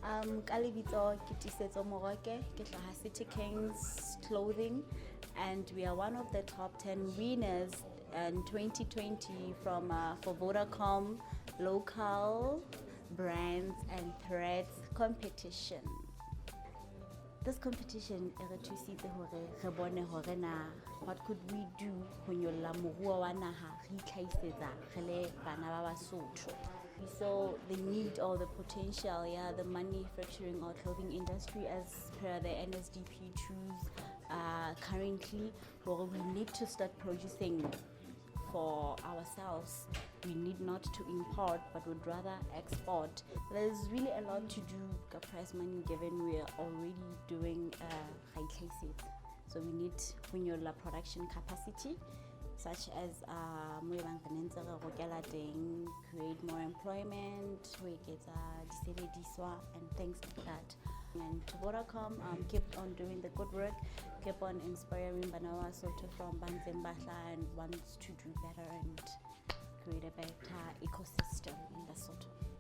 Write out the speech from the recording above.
Ka lebitsong ke Tiisetso Moroke, ke hlaha City Kings Clothing, and we are one of the top 10 winners in 2020 from for Vodacom local brands and threads competition. This competition re thusitse hore re bone hore na what could we do ho nyolla moruo wa naha re itlhaisetsa re le bana ba Basotho. We saw the need or the potential, the manufacturing or clothing industry as per the NSDP choose currently, where we need to start producing for ourselves. We need not to import, but would rather export. There's really a lot to do, price money, given we are already doing high cases. So we need production capacity, such as create more employment, we get and things like that. And to Vodacom, keep on doing the good work, keep on inspiring bana from Bahloli and wants to do better and create a better ecosystem in Lesotho.